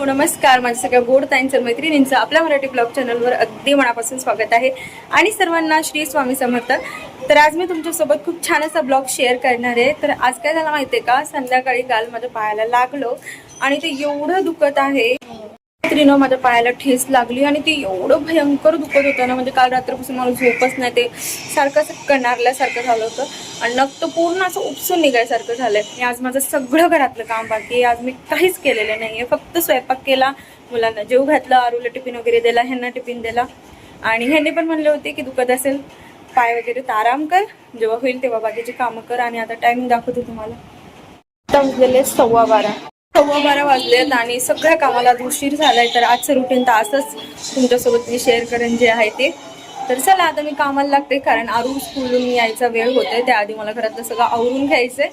Hello नमस्कार, माझ्या सगळ्या गोड ताईंचं मैत्रिणींचं आपल्या मराठी ब्लॉग चॅनलवर अगदी मनापासून स्वागत आहे आणि सर्वांना श्री स्वामी समर्थ। तर आज मी तुमच्यासोबत खूप छान असा ब्लॉग शेअर करणार आहे। तर आज काय झालं माहिती आहे का, संध्याकाळी काल माझ्या पायाला लागलो आणि ते एवढं दुखत आहे। रात्रीनं माझ्या पायाला ठेस लागली आणि ते एवढं भयंकर दुखत होतं ना, म्हणजे काल रात्रीपासून मला झोपच नाही। ते सारखं असं कणारल्यासारखं झालं होतं आणि नक्त पूर्ण असं उपसून निघायसारखं झालंय। आणि आज माझं सगळं घरातलं काम बाकी आहे। आज मी काहीच केलेलं नाहीये, फक्त स्वयंपाक केला, मुलांना जेव घातलं, आरूला टिफिन वगैरे दिला, ह्यांना टिफिन दिला आणि ह्यांनी पण म्हणले होते की दुखत असेल पाय वगैरे तर आराम कर, जेव्हा होईल तेव्हा बाकीची कामं कर। आणि आता टाइम दाखवते तुम्हाला, आता वाजलेले 12:15 वाजलेत आणि सगळ्या कामाला उशीर झालाय। तर आजचं रुटीन तर असंच तुमच्यासोबत मी शेअर करेन जे आहे ते। तर चला आता मी कामाला लागते, कारण आरू स्कूलहून यायचा वेळ होतोय, त्याआधी मला घरातलं सगळं आवरून घ्यायचंय।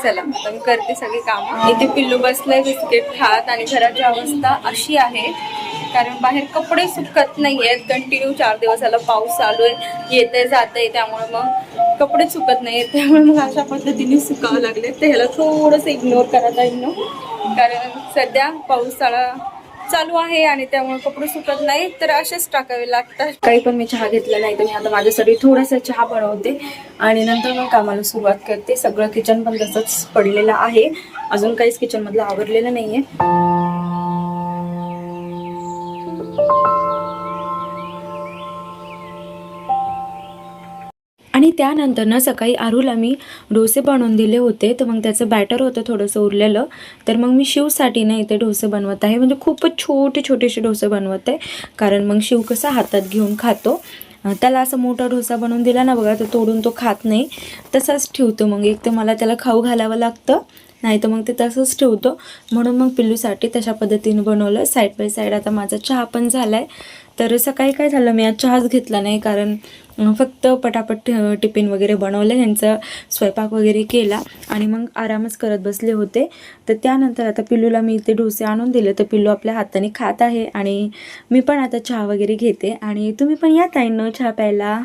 चला आता मी करते सगळी कामं। इथे पिल्लू बसलंय बिस्किट खात आणि घराची अवस्था अशी आहे कारण बाहेर कपडे सुकत नाहीयेत। कंटिन्यू 4 दिवस झाला पाऊस चालू आहे, येते जाते, त्यामुळे मग कपडे सुकत नाहीयेत। त्यामुळे मग अशा पद्धतीने सुकावं लागले। तर ह्याला थोडंसं इग्नोर करत आहे ना, कारण सध्या पावसाळा चालू आहे आणि त्यामुळे कपडे सुकत नाही, तर असेच टाकावे लागतात। काही पण मी चहा घेतला नाही, तर मी आता माझ्यासाठी थोडासा चहा बनवते आणि नंतर मग कामाला सुरुवात करते। सगळं किचन पण तसंच पडलेलं आहे, अजून काहीच किचन मधलं आवरलेलं नाहीये। आणि त्यानंतर ना सकाळी आरूला मी डोसे बनवून दिले होते, तर मग त्याचं बॅटर होतं थोडंसं उरलेलं, तर मग मी शिवसाठी ना इथे डोसे बनवत आहे। म्हणजे खूपच छोटेसे डोसे बनवत आहे, कारण मग शिव कसा हातात घेऊन खातो। त्याला असं मोठा डोसा बनवून दिला ना बघा, तर तोडून तो खात नाही, तसाच ठेवतो। मग एक तर मला त्याला खाऊ घालावं लागतं, नाही तर मग ते तसंच ठेवतो। म्हणून मग पिल्लूसाठी तशा पद्धतीने बनवलं। साईड बाय साईड आता माझा चहा पण झालाय। तर सकाळी काय झालं, मी आज चहाच घेतला नाही, कारण फक्त पटापट टिफिन वगैरे बनवलं, ह्यांचा स्वयंपाक वगैरे केला आणि मग आरामच करत बसले होते। तर त्यानंतर आता पिल्लूला मी इथे डोसे आणून दिले, तर पिल्लू आपल्या हाताने खात आहे आणि मी पण आता चहा वगैरे घेते। आणि तुम्ही पण या ताईंनो चहा प्यायला।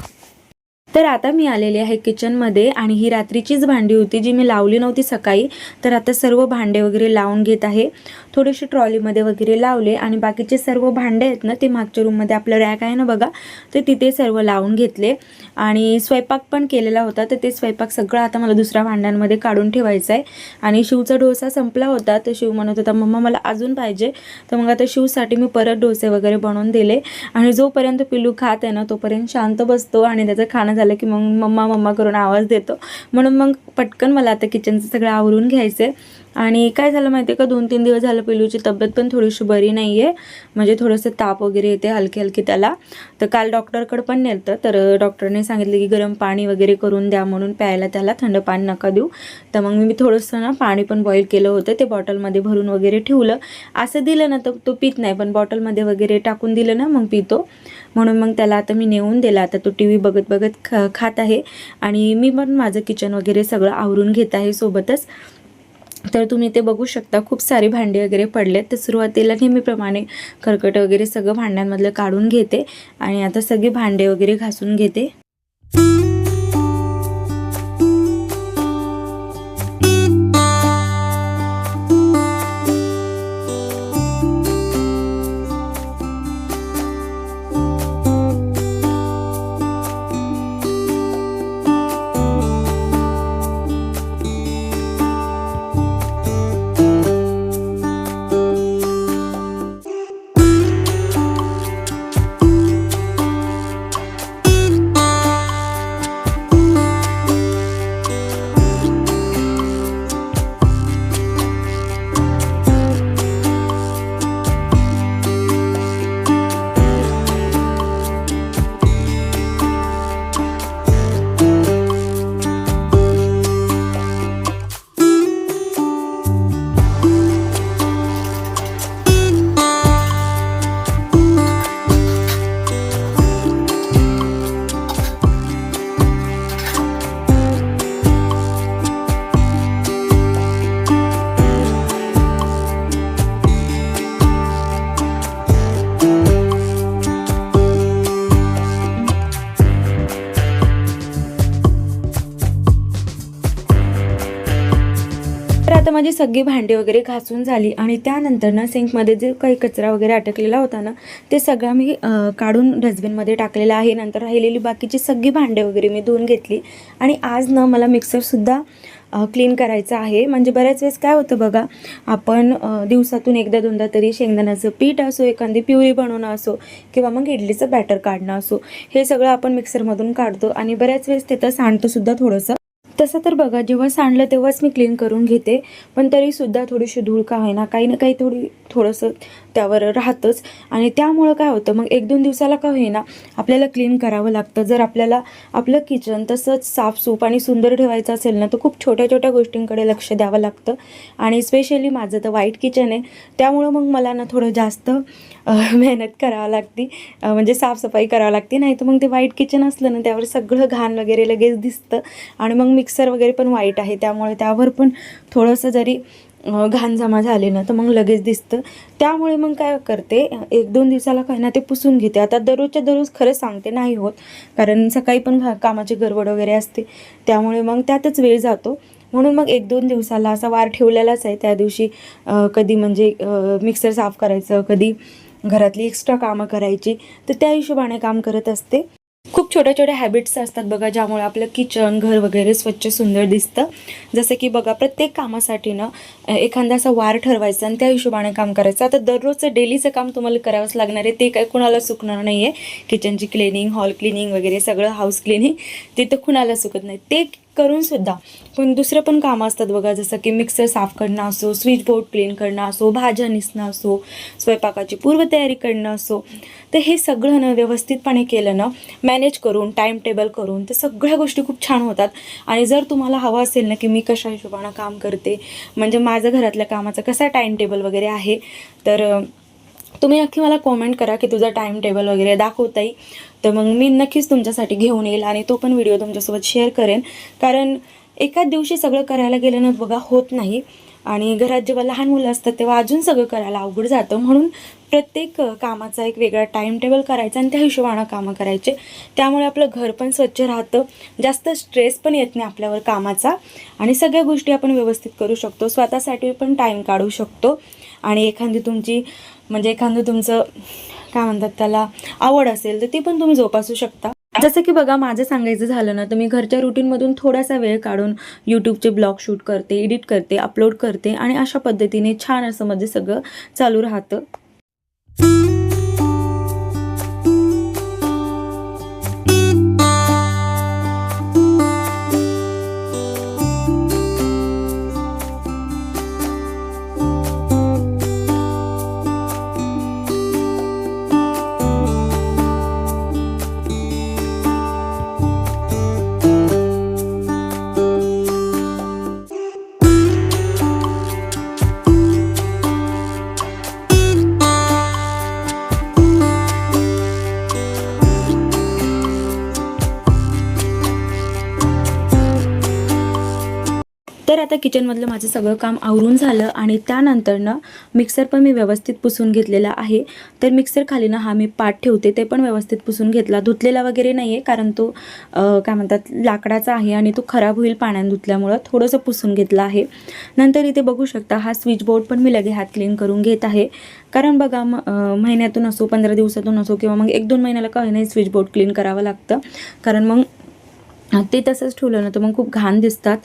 तर आता मी आलेले आहे किचनमध्ये आणि ही रात्रीचीच भांडी होती जी मी लावली नव्हती सकाळी। तर आता सर्व भांडे वगैरे लावून घेत आहे, थोडेसे ट्रॉलीमध्ये वगैरे लावले आणि बाकीचे सर्व भांडे आहेत ना ते मागच्या रूममध्ये आपलं रॅक आहे ना बघा, तर तिथे सर्व लावून घेतले। आणि स्वयंपाक पण केलेला होता, तर ते स्वयंपाक सगळं आता मला दुसऱ्या भांड्यांमध्ये काढून ठेवायचं आहे। आणि शिवचा डोसा संपला होता, तर शिव म्हणत होता मम्मा मला अजून पाहिजे, तर मग आता शिवसाठी मी परत डोसे वगैरे बनवून दिले। आणि जोपर्यंत पिल्लू खात आहे ना तोपर्यंत शांत बसतो आणि त्याचं खाणं झालं की मग मम्मा मम्मा करून आवाज देतो। म्हणून मग पटकन मला आता किचनचं सगळं आवरून घ्यायचं। आणि काय झालं माहिती आहे का, 2-3 दिवस झालं पिल्लूची तब्येत पण थोडीशी बरी नाही आहे, म्हणजे थोडंसं ताप वगैरे येते हलकी त्याला। तर काल डॉक्टरकडे पण नेलं, तर डॉक्टरने सांगितलं की गरम पाणी वगैरे करून द्या म्हणून प्यायला, त्याला थंड पाणी नका देऊ। तर मग मी थोडंसं ना पाणी पण बॉईल केलं होतं, ते बॉटलमध्ये भरून वगैरे ठेवलं। असं दिलं ना तर तो पित नाही, पण बॉटलमध्ये वगैरे टाकून दिलं ना मग पितो। म्हणून मग त्याला आता मी नेऊन दिला, आता तो टी व्ही बघत खात आहे आणि मी पण माझं किचन वगैरे सगळं आवरून घेत आहे सोबतच। तर तुम्ही ते बघू शकता, खूप सारी भांडी वगैरे पडलेत। तर सुरुवातीला नेहमीप्रमाणे खरकट वगैरे सगळं भांड्यांमधलं काढून घेते आणि आता सगळे भांडे वगैरे घासून घेते। माझी सगळी भांडी वगैरे घासून झाली आणि त्यानंतर ना सिंकमध्ये जे काही कचरा वगैरे अटकलेला होता ना ते सगळं मी काढून डस्टबिनमध्ये टाकलेलं आहे. नंतर राहिलेली बाकीची सगळी भांडे वगैरे मी धुवून घेतली आणि आज ना मला मिक्सरसुद्धा क्लीन करायचं आहे. म्हणजे बऱ्याच वेळेस काय होतं बघा, आपण दिवसातून एकदा दोनदा तरी शेंगदाण्याचं पीठ असो, एखादी प्युरी बनवणं असो किंवा मग इडलीचं बॅटर काढणं असो, हे सगळं आपण मिक्सरमधून काढतो आणि बऱ्याच वेळेस तिथं सांडतंसुद्धा थोडंसं. तसं तर बघा, जेव्हा सांडलं तेव्हाच मी क्लीन करून घेते, पण तरीसुद्धा थोडीशी धूळ का होईना काही ना काही थोडंसं त्यावर राहतंच. आणि त्यामुळं काय होतं, मग 1-2 दिवसाला का होईना आपल्याला क्लीन करावं लागतं. जर आपल्याला आपलं किचन तसंच साफसूफ आणि सुंदर ठेवायचं असेल ना, तर खूप छोट्या छोट्या गोष्टींकडे लक्ष द्यावं लागतं. आणि स्पेशली माझं तर व्हाईट किचन आहे, त्यामुळं मग मला ना थोडं जास्त मेहनत करावं लागते, म्हणजे साफसफाई करावं लागते. नाही तर मग ते व्हाईट किचन असलं ना, त्यावर सगळं घाण वगैरे लगेच दिसतं. आणि मग मिक्सर वगैरे पण व्हाईट आहे, त्यामुळे त्यावर पण थोडंसं जरी घाण जमा झाले ना तर मग लगेच दिसतं. त्यामुळे मग काय करते, 1-2 दिवसाला काय ना ते पुसून घेते. आता दररोजच्या दररोज खरंच सांगते नाही होत, कारण सकाळी पण कामाची गडबड वगैरे असते, त्यामुळे मग त्यातच वेळ जातो. म्हणून मग 1-2 दिवसाला असा वार ठेवलेलाच आहे. त्या दिवशी कधी म्हणजे मिक्सर साफ करायचं, कधी घरातली एक्स्ट्रा कामं करायची, तर त्या हिशोबाने काम करत असते. खूप छोट्या छोट्या हॅबिट्स असतात बघा, ज्यामुळे आपलं किचन घर वगैरे स्वच्छ सुंदर दिसतं. जसं की बघा, प्रत्येक कामासाठी ना एखादा असा वार ठरवायचा आणि त्या हिशोबाने काम करायचं. आता दररोजचं डेलीचं काम तुम्हाला करावंच लागणार आहे, ते काय कुणाला चुकणार नाही आहे. किचनची क्लिनिंग, हॉल क्लिनिंग वगैरे सगळं हाऊस क्लिनिंग ते तर कुणाला चुकत नाही, ते करूनसुद्धा पण दुसरं पण कामं असतात बघा, जसं की मिक्सर साफ करणं असो, स्विच बोर्ड क्लीन करणं असो, भाज्या निसणं असो, स्वयंपाकाची पूर्वतयारी करणं असो. तर हे सगळं ना व्यवस्थितपणे केलं ना, मॅनेज करून, टाईम टेबल करून, तर सगळ्या गोष्टी खूप छान होतात. आणि जर तुम्हाला हवं असेल ना की मी कशा हिशोबानं काम करते, म्हणजे माझं घरातल्या कामाचा कसा टाईम टेबल वगैरे आहे, तर तुम्ही नक्की मला कॉमेंट करा की तुझा टाईम टेबल वगैरे दाखवता येईल. तर मग मी नक्कीच तुमच्यासाठी घेऊन येईल आणि तो पण व्हिडिओ तुमच्यासोबत शेअर करेन. कारण एकाच दिवशी सगळं करायला गेलं ना बघा होत नाही, आणि घरात जेव्हा लहान मुलं असतात तेव्हा अजून सगळं करायला अवघड जातं. म्हणून प्रत्येक कामाचा एक वेगळा टाईम टेबल करायचा आणि त्या हिशोबानं कामं करायचे. त्यामुळे आपलं घर पण स्वच्छ राहतं, जास्त स्ट्रेस पण येत नाही आपल्यावर कामाचा, आणि सगळ्या गोष्टी आपण व्यवस्थित करू शकतो. स्वतःसाठी पण टाईम काढू शकतो. आणि एखादी तुमचं काय म्हणतात त्याला, आवड असेल तर ती पण तुम्ही जोपासू शकता. जसं की बघा, माझं सांगायचं झालं ना तर मी घरच्या रुटीनमधून थोडासा वेळ काढून यूट्यूबचे ब्लॉग शूट करते, एडिट करते, अपलोड करते, आणि अशा पद्धतीने छान असं म्हणजे सगळं चालू राहतं. तर आता किचनमधलं माझं सगळं काम आवरून झालं आणि त्यानंतर ना मिक्सर पण मी व्यवस्थित पुसून घेतलेला आहे. तर मिक्सर खाली ना हा मी पाट ठेवते, ते पण व्यवस्थित पुसून घेतला. धुतलेला वगैरे नाही आहे, कारण तो काय म्हणतात लाकडाचा आहे आणि तो खराब होईल पाण्याने धुतल्यामुळं, थोडंसं पुसून घेतला आहे. नंतर इथे बघू शकता हा स्विच बोर्ड पण मी लगे हात क्लीन करून घेत आहे. कारण बघा महिन्यातून असो, 15 दिवसातून असो, किंवा मग 1-2 महिन्याला काही नाही स्विच बोर्ड क्लीन करावं लागतं. कारण मग ते तसंच ठेवलं ना तर मग खूप घाण दिसतात,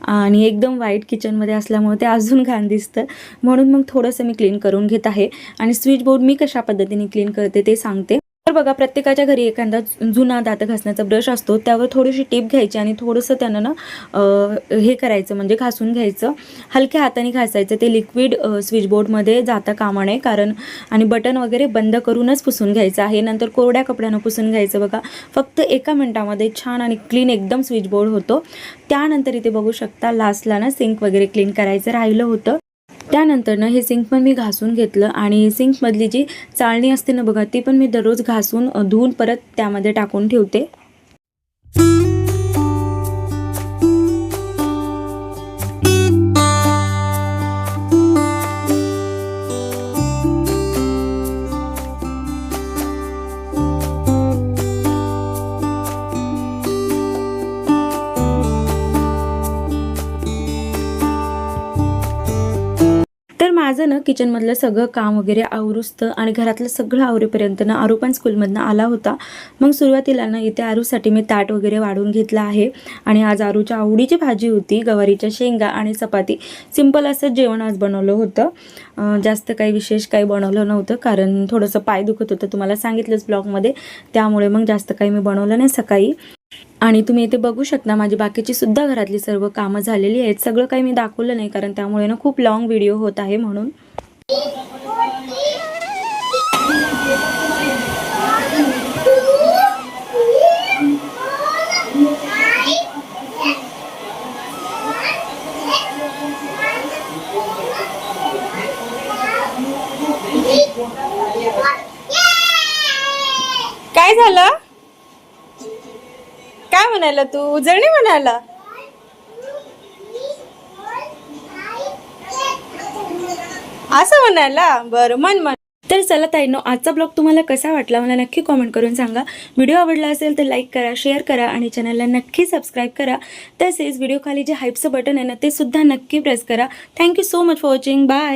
आणि एकदम व्हाईट किचनमध्ये असल्यामुळे ते अजून घाण दिसतं. म्हणून मग थोडंसं मी क्लीन करून घेत आहे. आणि स्विच बोर्ड मी कशा पद्धतीने क्लीन करते ते सांगते. तर बघा, प्रत्येकाच्या घरी एखादा जुना दात घासण्याचा ब्रश असतो, त्यावर थोडीशी टीप घ्यायची आणि थोडंसं त्यानं ना हे करायचं, म्हणजे घासून घ्यायचं, हलक्या हाताने घासायचं. ते लिक्विड स्विचबोर्डमध्ये जाता कामा नये, कारण आणि बटन वगैरे बंद करूनच पुसून घ्यायचं आहे. नंतर कोरड्या कपड्यानं पुसून घ्यायचं. बघा, फक्त 1 मिनिटामध्ये छान आणि क्लीन एकदम स्विचबोर्ड होतो. त्यानंतर इथे बघू शकता लास्टला ना सिंक वगैरे क्लीन करायचं राहिलं होतं. त्यानंतर ना हे सिंक पण मी घासून घेतलं, आणि सिंकमधली जी चाळणी असते ना बघा, ती पण मी दररोज घासून धुवून परत त्यामध्ये टाकून ठेवते. माझं ना किचनमधलं सगळं काम वगैरे आवरुसतं आणि घरातलं सगळं आवरेपर्यंत ना आरू पण स्कूलमधनं आला होता. मग सुरुवातीला ना इथे आरूसाठी मी ताट वगैरे वाढून घेतलं आहे आणि आज आरूच्या आवडीची भाजी होती, गवारीच्या शेंगा आणि चपाती. सिंपल असं जेवण आज बनवलं होतं. जास्त काही विशेष काही बनवलं नव्हतं कारण थोडंसं पाय दुखत होतं, तुम्हाला सांगितलंच ब्लॉगमध्ये. त्यामुळे मग जास्त काही मी बनवलं नाही सकाळी. आणि तुम्ही इथे बघू शकता माझी बाकीची सुद्धा घरातली सर्व कामं झालेली आहेत. सगळं काही मी दाखवलं नाही कारण त्यामुळे ना खूप लॉंग व्हिडिओ होत आहे म्हणून. काय झालं? काय म्हणाला तू? उजळणी म्हणाला? असं म्हणाला? बरं म्हण. तर चला ताईंनो, आजचा ब्लॉग तुम्हाला कसा वाटला मला नक्की कॉमेंट करून सांगा. व्हिडिओ आवडला असेल तर लाईक करा, शेअर करा आणि चॅनलला नक्की सबस्क्राईब करा. तसेच व्हिडिओ खाली जे हाईपचं बटन आहे ना ते सुद्धा नक्की प्रेस करा. Thank you so much for watching. Bye.